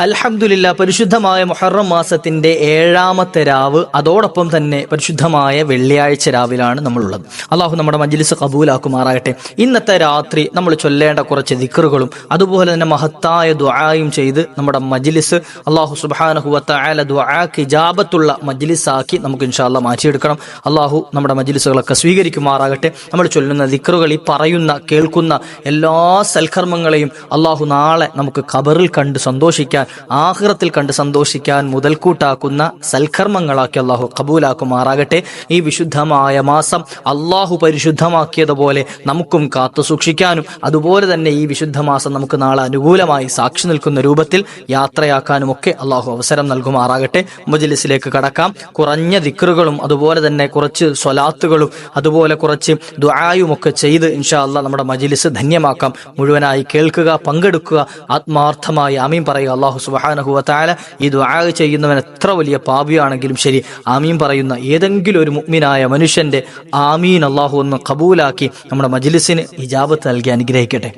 അൽഹംദുലില്ലാ, പരിശുദ്ധമായ മുഹറം മാസത്തിന്റെ 7ാമത്തെ രാവ്, അതോടൊപ്പം തന്നെ പരിശുദ്ധമായ വെള്ളിയാഴ്ച രാവിലാണ് നമ്മളുള്ളത്. അള്ളാഹു നമ്മുടെ മജ്ലിസ് കബൂലാക്കുമാറാകട്ടെ. ഇന്നത്തെ രാത്രി നമ്മൾ ചൊല്ലേണ്ട കുറച്ച് ദിക്റുകളും അതുപോലെ തന്നെ മഹത്തായ ദുആയും ചെയ്ത് നമ്മുടെ മജ്ലിസ് അള്ളാഹു സുബ്ഹാനഹു വ തആല ദുആക്ക് ഇജാബത്തുള്ള മജ്ലിസാക്കി നമുക്ക് ഇൻഷാ അല്ലാഹ് മാറ്റിയെടുക്കണം. അള്ളാഹു നമ്മുടെ മജ്ലിസുകളൊക്കെ സ്വീകരിക്കുമാറാകട്ടെ. നമ്മൾ ചൊല്ലുന്ന ദിക്റുകൾ, ഈ പറയുന്ന കേൾക്കുന്ന എല്ലാ സൽക്കർമ്മങ്ങളെയും അള്ളാഹു നാളെ നമുക്ക് ഖബറിൽ കണ്ട് സന്തോഷിക്കാൻ, ആഖിറത്തിൽ കണ്ട് സന്തോഷിക്കാൻ മുതൽക്കൂട്ടാക്കുന്ന സൽക്കർമ്മങ്ങളാക്കി അള്ളാഹു കബൂലാക്കുമാറാകട്ടെ. ഈ വിശുദ്ധമായ മാസം അള്ളാഹു പരിശുദ്ധമാക്കിയതുപോലെ നമുക്കും കാത്തു സൂക്ഷിക്കാനും, അതുപോലെ തന്നെ ഈ വിശുദ്ധ മാസം നമുക്ക് നാളെ അനുകൂലമായി സാക്ഷി നിൽക്കുന്ന രൂപത്തിൽ യാത്രയാക്കാനും ഒക്കെ അള്ളാഹു അവസരം നൽകുമാറാകട്ടെ. മജ്ലിസിലേക്ക് കടക്കാം. കുറഞ്ഞ ദിക്റുകളും അതുപോലെ തന്നെ കുറച്ച് സ്വലാത്തുകളും അതുപോലെ കുറച്ച് ദുആയും ഒക്കെ ചെയ്ത് ഇൻഷാ അല്ലാഹ് നമ്മുടെ മജ്ലിസ് ധന്യമാക്കാം. മുഴുവനായി കേൾക്കുക, പങ്കെടുക്കുക, ആത്മാർത്ഥമായി ആമീൻ പറയുക. അല്ലാഹു സുബ്ഹാനഹു വ തആല ഈ ദുആ ചെയ്യുന്നവൻ എത്ര വലിയ പാപിയാണെങ്കിലും ശരി, ആമീൻ പറയുന്ന ഏതെങ്കിലും ഒരു മുഅ്മിനായ മനുഷ്യന്റെ ആമീൻ അല്ലാഹു ഒന്ന് ഖബൂലാക്കി നമ്മുടെ മജ്ലിസിന് ഇജാബത്ത് നൽകി അനുഗ്രഹിക്കട്ടെ.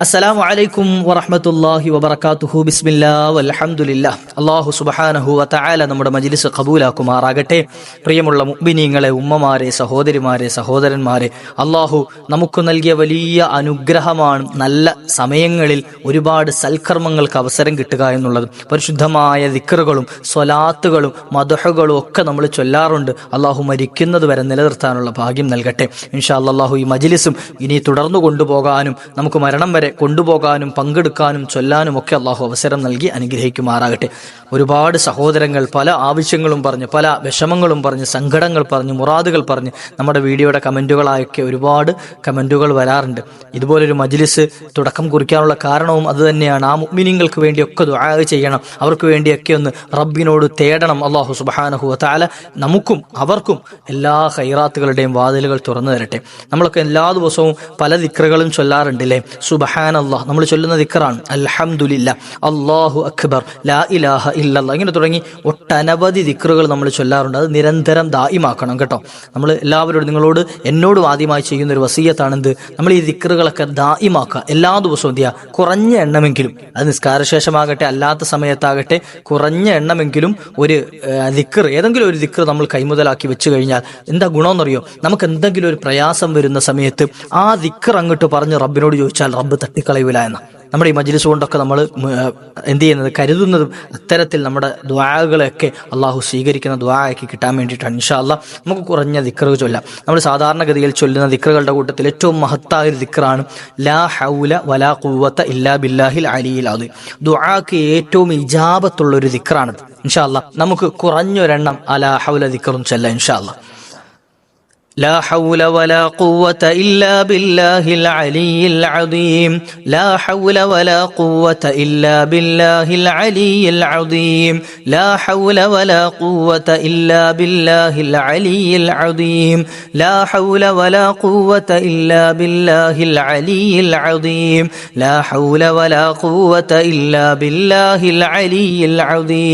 അസ്സലാമു അലൈക്കും വറഹ്മത്തുള്ളാഹി വബറകാതുഹു. ബിസ്മില്ലാഹ് വൽഹംദുലില്ലാഹ്. അല്ലാഹു സുബ്ഹാനഹു വ തആല നമ്മുടെ മജ്ലിസ് ഖബൂലാക്കുമാറാകട്ടെ. പ്രിയമുള്ള മുഅ്മിനീങ്ങളെ, ഉമ്മമാരെ, സഹോദരിമാരെ, സഹോദരന്മാരെ, അല്ലാഹു നമുക്ക് നൽകിയ വലിയ അനുഗ്രഹമാണ് നല്ല സമയങ്ങളിൽ ഒരുപാട് സൽക്കർമ്മങ്ങൾക്ക് അവസരം കിട്ടുക എന്നുള്ളത്. പരിശുദ്ധമായ ദിക്റുകളും സ്വലാത്തുകളും മദ്ഹുകളും ഒക്കെ നമ്മൾ ചൊല്ലാറുണ്ട്. അല്ലാഹു മരിക്കുന്നത് വരെ നിലനിർത്താനുള്ള ഭാഗ്യം നൽകട്ടെ. ഇൻഷാ അല്ലാഹു ഈ മജ്ലിസും ഇനി തുടർന്നു കൊണ്ടുപോകാനും നമുക്ക് മരണം വരെ കൊണ്ടുപോകാനും പങ്കെടുക്കാനും ചൊല്ലാനും ഒക്കെ അള്ളാഹു അവസരം നൽകി അനുഗ്രഹിക്കുമാറാകട്ടെ. ഒരുപാട് സഹോദരങ്ങൾ പല ആവശ്യങ്ങളും പറഞ്ഞ്, പല വിഷമങ്ങളും പറഞ്ഞ്, സങ്കടങ്ങൾ പറഞ്ഞ്, മുറാദുകൾ പറഞ്ഞ് നമ്മുടെ വീഡിയോയുടെ കമൻറ്റുകളായൊക്കെ ഒരുപാട് കമൻറ്റുകൾ വരാറുണ്ട്. ഇതുപോലൊരു മജ്ലിസ് തുടക്കം കുറിക്കാനുള്ള കാരണവും അതുതന്നെയാണ്. ആ മുഅ്മിനീങ്ങൾക്ക് വേണ്ടിയൊക്കെ ദുആ ചെയ്യണം, അവർക്ക് വേണ്ടിയൊക്കെ ഒന്ന് റബ്ബിനോട് തേടണം. അല്ലാഹു സുബ്ഹാനഹു വ തആല നമുക്കും അവർക്കും എല്ലാ ഖൈറാത്തുകളുടെയും വാതിലുകൾ തുറന്നു തരട്ടെ. നമ്മളൊക്കെ എല്ലാ ദിവസവും പല ദിക്റുകളും ചൊല്ലാറുണ്ടല്ലേ. സുബ്ഹാനല്ലാഹ് നമ്മൾ ചൊല്ലുന്ന ദിക്റാണ് അൽഹംദുലില്ലാഹ്, അല്ലാഹു അക്ബർ, ലാ ഇലാഹ ഇല്ലല്ലാഹ്, ഇങ്ങനെ തുടങ്ങി ഒട്ടനവധി ദിക്റുകൾ നമ്മൾ ചൊല്ലാറുണ്ട്. അത് നിരന്തരം ദായിമാക്കണം കേട്ടോ. നമ്മൾ എല്ലാവരോടും, നിങ്ങളോട് എന്നോടും ആദ്യമായി ചെയ്യുന്ന ഒരു വസിയത്താണെന്ത്, നമ്മൾ ഈ ദിക്റുകളൊക്കെ ദായിമാക്കുക. എല്ലാ ദിവസവും എന്ത് ചെയ്യുക, കുറഞ്ഞ എണ്ണമെങ്കിലും, അത് നിസ്കാരശേഷമാകട്ടെ അല്ലാത്ത സമയത്താകട്ടെ, കുറഞ്ഞ എണ്ണമെങ്കിലും ഒരു ദിക്ർ, ഏതെങ്കിലും ഒരു ദിക്ർ നമ്മൾ കൈമുതലാക്കി വെച്ച് കഴിഞ്ഞാൽ എന്താ ഗുണമെന്നറിയോ? നമുക്ക് എന്തെങ്കിലും ഒരു പ്രയാസം വരുന്ന സമയത്ത് ആ ദിക്ർ അങ്ങോട്ട് പറഞ്ഞ് റബ്ബിനോട് ചോദിച്ചാൽ റബ്ബ് തട്ടിക്കളയൂല എന്ന നമ്മുടെ ഈ മജ്ലിസ് കൊണ്ടൊക്കെ നമ്മൾ എന്ത് ചെയ്യുന്നത്, കരുതുന്നതും അത്തരത്തിൽ നമ്മുടെ ദുആകളെയൊക്കെ അള്ളാഹു സ്വീകരിക്കുന്ന ദുആക്കി കിട്ടാൻ വേണ്ടിയിട്ടാണ്. ഇൻഷാ അല്ലാഹ് നമുക്ക് കുറഞ്ഞ ദിക്റുകൾ ചൊല്ലാം. നമ്മൾ സാധാരണഗതിയിൽ ചൊല്ലുന്ന ദിക്റുകളുടെ കൂട്ടത്തിൽ ഏറ്റവും മഹത്തായ ഒരു ദിക്റാണ് ലാ ഹൗല വലാ ഖുവത ഇല്ലാ ബില്ലാഹിൽ അലിയിൽ അദീം. ദുആക്ക് ഏറ്റവും ഇജാബത്തുള്ള ഒരു ദിക്റാണ്. ഇൻഷാ അല്ലാഹ് നമുക്ക് കുറഞ്ഞൊരെണ്ണം അലാ ഹൗല ദിക്റും ചൊല്ലാം ഇൻഷാ അല്ലാഹ്. لا حول ولا قوة إلا بالله العلي العظيم. لا حول ولا قوة إلا بالله العلي العظيم. لا حول ولا قوة إلا بالله العلي العظيم. لا حول ولا قوة إلا بالله العلي العظيم. لا حول ولا قوة إلا بالله العلي العظيم.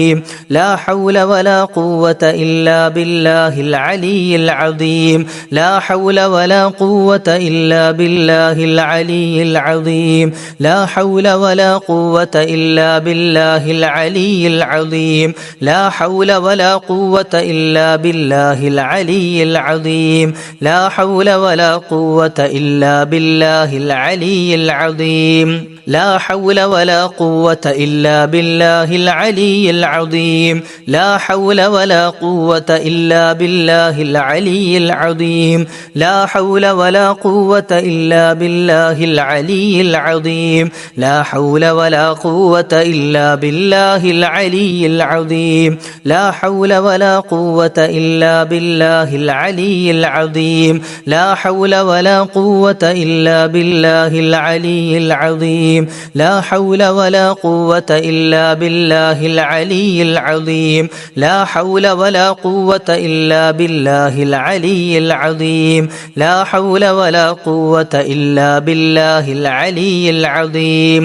لا حول ولا قوة إلا بالله العلي العظيم. لا حول ولا قوة إلا بالله العلي العظيم. لا حول ولا قوة إلا بالله العلي العظيم. لا حول ولا قوة إلا بالله العلي العظيم. لا حول ولا قوة إلا بالله العلي العظيم. لا حول ولا قوة إلا بالله العلي العظيم. لا حول ولا قوة إلا بالله العلي العظيم. لا حول ولا قوة إلا بالله العلي العظيم. لا حول ولا قوة إلا بالله العلي العظيم. لا حول ولا قوة إلا بالله العلي العظيم. لا حول ولا قوة إلا بالله العلي العظيم. لا حول ولا قوة إلا بالله العلي العظيم. لا حول ولا قوة إلا بالله العلي العظيم. لا حول ولا قوة إلا بالله العلي العظيم.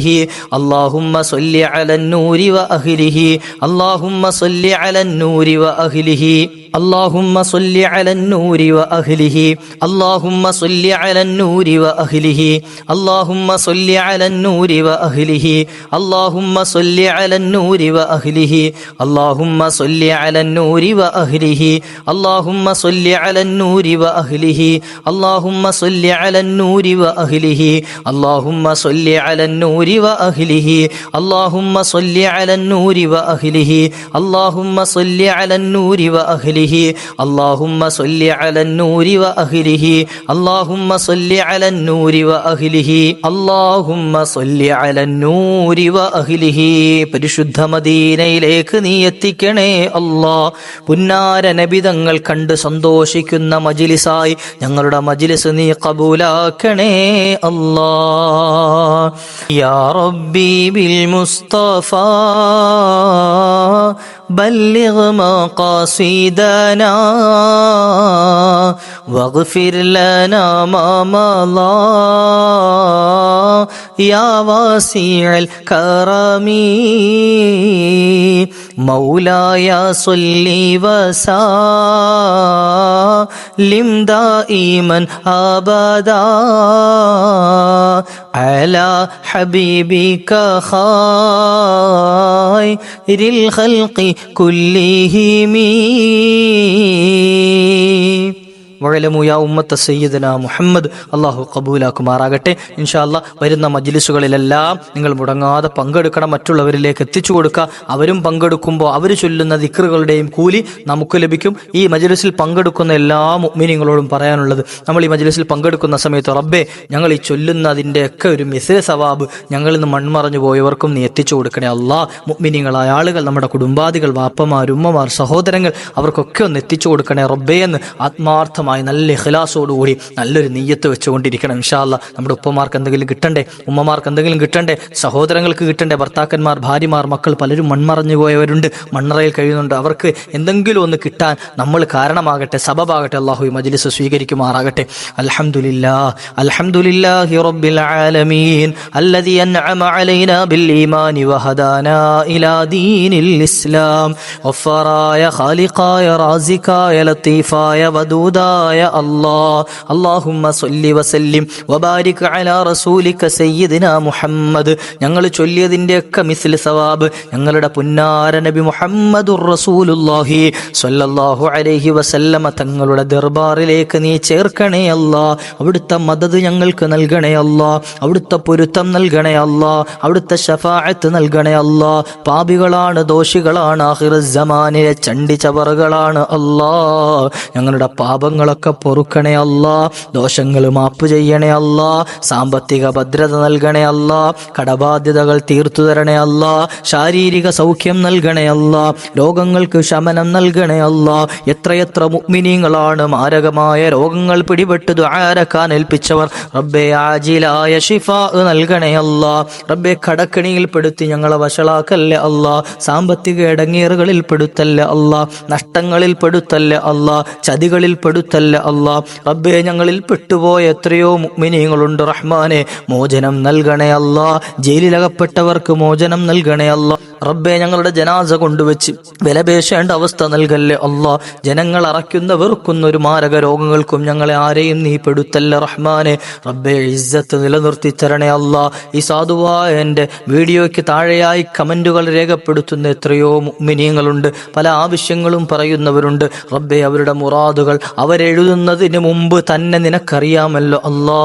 وأهله اللهم صل على النور وأهله اللهم صل على النور وأهله اللهم صل على النور وأهله اللهم صل على النور وأهله اللهم صل على النور وأهله اللهم صل على النور وأهله اللهم صل على النور وأهله اللهم صل على النور وأهله اللهم صل على النور وأهله اللهم صل على النور وأهله اللهم صل على النور وأهله اللهم صل على النور وأهله اللهم صل على النور وأهله اللهم صل على النور وأهله اللهم صل على النور وأهله പരിശുദ്ധ മദീനയിലേക്ക് നീ എത്തിക്കണേ അല്ലാ. പുന്നാര നബി തങ്ങൾ കണ്ട് സന്തോഷിക്കുന്ന മജ്ലിസായി ഞങ്ങളുടെ മജ്ലിസ് നീ ഖബൂലാക്കണേ അല്ലാ. യാ റബ്ബി ബിൽ മുസ്തഫ بلغ مقاصدنا واغفر لنا ما مضى يا واسع الكرم مولاي صل وسلم دائما أبدا على حبيبك خير الخلق كلهم വഅലമു യാ ഉമ്മത്ത സയ്യിദന മുഹമ്മദ്. അള്ളാഹു ഖബൂലാക്കുമാറാകട്ടെ. ഇൻഷാ അല്ലാഹ് വരുന്ന മജ്ലിസുകളിലെല്ലാം നിങ്ങൾ മുടങ്ങാതെ പങ്കെടുക്കണം, മറ്റുള്ളവരിലേക്ക് എത്തിച്ചു കൊടുക്കുക. അവരും പങ്കെടുക്കുമ്പോൾ അവർ ചൊല്ലുന്ന ദിക്റുകളുടെയും കൂലി നമുക്ക് ലഭിക്കും. ഈ മജ്ലിസിൽ പങ്കെടുക്കുന്ന എല്ലാ മുഅ്മിനീങ്ങളോടും പറയാനുള്ളത്, നമ്മൾ ഈ മജ്ലിസിൽ പങ്കെടുക്കുന്ന സമയത്ത് റബ്ബേ ഞങ്ങൾ ഈ ചൊല്ലുന്നതിൻ്റെയൊക്കെ ഒരു മിസ്ല സവാബ് ഞങ്ങളിൽ നിന്ന് മൺമറഞ്ഞു പോയവർക്കും നീ എത്തിച്ചു കൊടുക്കണേ അല്ലാ. മുഅ്മിനീങ്ങളായ ആളുകൾ, നമ്മുടെ കുടുംബാദികൾ, വാപ്പമാർ, ഉമ്മമാർ, സഹോദരങ്ങൾ, അവർക്കൊക്കെ ഒന്ന് എത്തിച്ചു കൊടുക്കണേ റബ്ബേ എന്ന് ആത്മാർത്ഥമായി നല്ല ഇഖ്ലാസോടുകൂടി നല്ലൊരു നിയ്യത്ത് വെച്ചുകൊണ്ടിരിക്കണം. ഇൻഷാ അല്ലാഹ് നമ്മുടെ ഉപ്പമാർക്ക് എന്തെങ്കിലും കിട്ടണ്ടേ, ഉമ്മമാർക്ക് എന്തെങ്കിലും കിട്ടണ്ടേ, സഹോദരങ്ങൾക്ക് കിട്ടണ്ടേ, ഭർത്താക്കന്മാർ, ഭാര്യമാർ, മക്കൾ പലരും മൺമറഞ്ഞു പോയവരുണ്ട്, മണ്ണറയിൽ കഴിയുന്നുണ്ട്. അവർക്ക് എന്തെങ്കിലും ഒന്ന് കിട്ടാൻ നമ്മൾ കാരണമാകട്ടെ, സബബാകട്ടെ. അല്ലാഹു ഈ മജ്ലിസ് സ്വീകരിക്കുമാറാകട്ടെ. അൽഹംദുലില്ലാഹ് അൽഹംദുലില്ലാഹി റബ്ബിൽ ആലമീൻ അല്ലദീ അൻഅമ അലൈനാ ബിൽ ഈമാനി വഹദാനാ ഇലാ ദീനിൽ ഇസ്ലാം. ഗഫാറായ ഖാലിഖായ റാസിഖായ ലത്തീഫായ വദൂദായ അല്ലാഹ്. അല്ലാഹുമ്മ സ്വല്ലി വസല്ലിം വബാരിക് അലാ റസൂലിക സയ്യിദിനാ മുഹമ്മദ്. ഞങ്ങൾ ചൊല്ലിയതിൻ്റെയൊക്കെ മിസ്ൽ സവാബ് ഞങ്ങളുടെ പുന്നാര നബി മുഹമ്മദുർ റസൂലുള്ളാഹി സ്വല്ലല്ലാഹു അലൈഹി വസല്ലമ തങ്ങളുടെ ദർബാറിലേക്ക് നീ ചേർക്കണേ അല്ലാ. അവിടുത്തെ മദദ് ഞങ്ങൾക്ക് നൽകണേ അല്ലാ. അവിടുത്തെ പൊരുത്തം നൽകണേ അല്ലാ. അവിടുത്തെ ശഫാഅത്ത് നൽകണേ അല്ലാ. പാപികളാണ്, ദോഷികളാണ്, ആഖിറസ് സമാനിലെ ചണ്ടി ചവറുകളാണ് അല്ലാ. ഞങ്ങളുടെ പാപങ്ങളൊക്കെ പൊറുക്കണേ അല്ലാ. ദോഷങ്ങൾ മാപ്പ് ചെയ്യണേ അല്ലാ. സാമ്പത്തിക ഭദ്രത നൽകണേ അല്ലാ. കടബാധ്യതകൾ തീർത്തു തരണേ അല്ലാ. ശാരീരിക സൗഖ്യം നൽകണേ അല്ലാ. രോഗങ്ങൾക്ക് ശമനം നൽകണേ അല്ലാ. എത്രയെത്ര മുഅ്മിനീങ്ങളാണ് മാരകമായ രോഗങ്ങൾ പിടിപെട്ട് ദുആരക്കാൻ ഏൽപ്പിച്ചവർ. റബ്ബേ ആജിലായ ശിഫാ നൽകണേ അല്ലാ. റബ്ബേ കടക്കണിയിൽ പെടുത്തി ഞങ്ങളെ വഷളാക്കല്ലേ അല്ലാ. സാമ്പത്തിക ഇടങ്ങേറുകളിൽ പെടുത്തല്ലേ അല്ലാ. നഷ്ടങ്ങളിൽ പെടുത്തല്ലേ അല്ലാ. ചതികളിൽ പെടുത്തല്ല അല്ലാ. റബ്ബേ ഞങ്ങളിൽ പെട്ടുപോയ എത്രയോ മുഅ്മിനീങ്ങളുണ്ട് റഹ്മാനെ, മോചനം നൽകണേ അല്ലാ. ജയിലിലകപ്പെട്ടവർക്ക് മോചനം നൽകണേ അല്ലാ. റബ്ബേ ഞങ്ങളുടെ ജനാസ കൊണ്ടുവച്ച് വിലപേശേണ്ട അവസ്ഥ നൽകല്ലേ അല്ലാ. ജനങ്ങൾ അറയ്ക്കുന്ന വെറുക്കുന്ന ഒരു മാരക രോഗങ്ങൾക്കും ഞങ്ങളെ ആരെയും നീ പെടുത്തല്ല റഹ്മാനെ. റബ്ബേ ഇസ്സത്ത് നിലനിർത്തി തരണേ അല്ലാ. ഈ സാധുവായ എൻ്റെ വീഡിയോയ്ക്ക് താഴെയായി കമന്റുകൾ രേഖപ്പെടുത്തുന്ന എത്രയോ മുഅ്മിനീങ്ങളുണ്ട്, പല ആവശ്യങ്ങളും പറയുന്നവരുണ്ട്. റബ്ബേ അവരുടെ മുറാദുകൾ അവരെഴുതുന്നതിന് മുമ്പ് തന്നെ നിനക്കറിയാമല്ലോ അല്ലാ.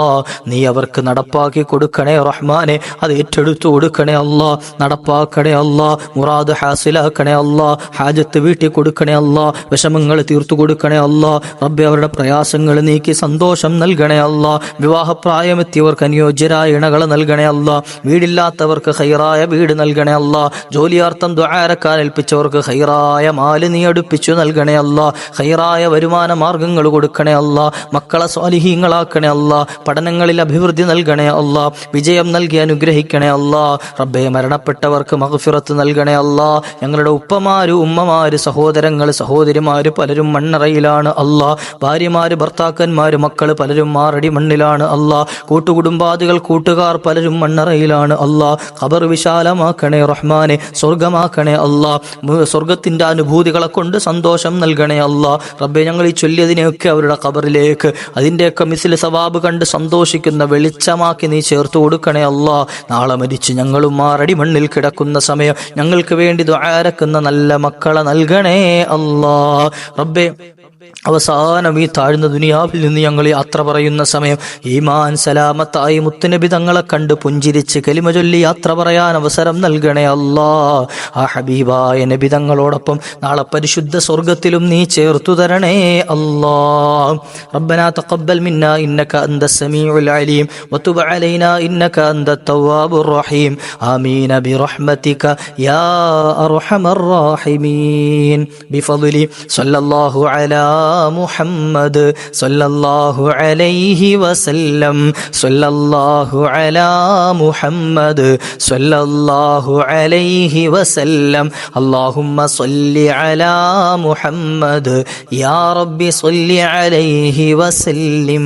നീ അവർക്ക് നടപ്പാക്കി കൊടുക്കണേ റഹ്മാനെ. അത് ഏറ്റെടുത്തു കൊടുക്കണേ അല്ലാ. നടപ്പാക്കണേ അല്ലാ. മുറാദ് ഹാസിലാക്കണേ അല്ലാ. ഹാജത്ത് വീട്ടി കൊടുക്കണേ അല്ലാ. വിഷമങ്ങൾ തീർത്തു കൊടുക്കണേ അല്ലാ. റബ്ബേ അവരുടെ പ്രയാസങ്ങൾ നീക്കി സന്തോഷം നൽകണേ അല്ലാ. വിവാഹപ്രായമെത്തിയവർക്ക് അനുയോജ്യരായ ഇണകളെ നൽകണേ അല്ലാ. വീടില്ലാത്തവർക്ക് ഖൈറായ വീട് നൽകണേ അല്ലാ. ജോലിയാർത്ഥം ദുആരക്കാൻ ഏൽപ്പിച്ചവർക്ക് ഖൈറായ മാല് നീ അടുപ്പിച്ചു നൽകണേ അല്ലാ. ഖൈറായ വരുമാന മാർഗങ്ങൾ സൗഭാഗ്യങ്ങൾ കൊടുക്കണേ അല്ലാ, മക്കളെ സ്വാലിഹീങ്ങളാക്കണേ അല്ലാ, പഠനങ്ങളിൽ അഭിവൃദ്ധി നൽകണേ അല്ലാ, വിജയം നൽകി അനുഗ്രഹിക്കണേ അല്ലാ. റബ്ബേ, മരണപ്പെട്ടവർക്ക് മഗ്ഫിറത്ത് നൽകണേ അല്ലാ. ഞങ്ങളുടെ ഉപ്പമാര്, ഉമ്മമാര്, സഹോദരങ്ങൾ, സഹോദരിമാര് പലരും മണ്ണറയിലാണ് അല്ലാ. ഭാര്യമാര്, ഭർത്താക്കന്മാര്, മക്കള് പലരും മാറടി മണ്ണിലാണ് അല്ലാ. കൂട്ടുകുടുംബാദികൾ, കൂട്ടുകാർ പലരും മണ്ണറയിലാണ് അല്ലാ. ഖബർ വിശാലമാക്കണേ റഹ്മാനെ, സ്വർഗമാക്കണേ അല്ലാ. സ്വർഗത്തിന്റെ അനുഭൂതികളെ കൊണ്ട് സന്തോഷം നൽകണേ അല്ലാ. റബ്ബേ, ഞങ്ങൾ ഈ ചൊല്ലിയതിനെയൊക്കെ അവരുടെ ഖബറിലേക്ക് അതിൻ്റെയൊക്കെ മിസ്ൽ സവാബ് കണ്ട് സന്തോഷിക്കുന്ന വെളിച്ചമാക്കി നീ ചേർത്ത് കൊടുക്കണേ അല്ലാ. നാളെ മരിച്ച് ഞങ്ങളും മാറടി മണ്ണിൽ കിടക്കുന്ന സമയം ഞങ്ങൾക്ക് വേണ്ടി ദുആരക്കുന്ന നല്ല മക്കളെ നൽകണേ അല്ലാ. റബ്ബേ, അവസാനം ഈ താഴ്ന്ന ദുനിയാവിൽ നിന്ന് ഞങ്ങൾ യാത്ര പറയുന്ന സമയം ഈമാൻ സലാമത്തായി മുത്തുനബി തങ്ങളെ കണ്ട് പുഞ്ചിരിച്ച് കലിമ ചൊല്ലി യാത്ര പറയാൻ അവസരം നൽകണേ അല്ലാ. ആ ഹബീബായ നബി തങ്ങളോടൊപ്പം നാളെ പരിശുദ്ധ സ്വർഗത്തിലും നീ ചേർത്തു തരണേ അല്ലാ. റബ്ബനാ തഖബ്ബൽ മിന്നാ ഇന്നക അൻതസ് സമീഉൽ അലീം വതുബ് അലൈനാ ഇന്നക അൻതത് തവ്വാബുർ റഹീം. ആമീൻ ബിറഹ്മതിക യാ അർഹമർ റഹീമീൻ. ബിഫദ്ലി സല്ലല്ലാഹു അലാ മുഹമ്മദ് സല്ലല്ലാഹു അലൈഹി വസല്ലം. സല്ലല്ലാഹു അലാ മുഹമ്മദ് സല്ലല്ലാഹു അലൈഹി വസല്ലം. അല്ലാഹുമ്മ സ്വല്ലി അലാ മുഹമ്മദ് യാ റബ്ബി സ്വല്ലി അലൈഹി വസല്ലിം.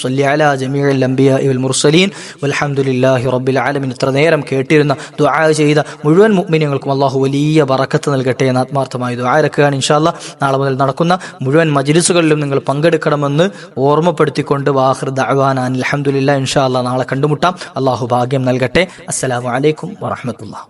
സ്വല്ലി അലാ ജമീഉൽ അംബിയാഇ വൽ മുർസലീൻ വൽഹംദുലില്ലാഹി റബ്ബിൽ ആലമീൻ. ഇത്ര നേരം കേട്ടിരുന്ന ദുആ ചെയ്ത മുഴുവൻ മുഅ്മിനീങ്ങൾക്കും അല്ലാഹു വലിയ ബറക്കത്ത് നൽകട്ടെ എന്ന് ആത്മാർത്ഥമായി ദുആരക്കുകയാണ്. ഇൻഷാ അല്ലാഹ് നാളെ മുതൽ നടക്കുന്ന മുഴുവൻ മജ്ലിസുകളിലും നിങ്ങൾ പങ്കെടുക്കണമെന്ന് ഓർമ്മപ്പെടുത്തിക്കൊണ്ട് വാഖിർ ദഅവാന അൽഹംദുലില്ലാഹി. ഇൻഷാ അല്ലാഹ് നാളെ കണ്ടുമുട്ടാം. അല്ലാഹു ഭാഗ്യം നൽകട്ടെ. അസ്സലാമു അലൈക്കും വറഹ്മത്തുള്ളാഹി.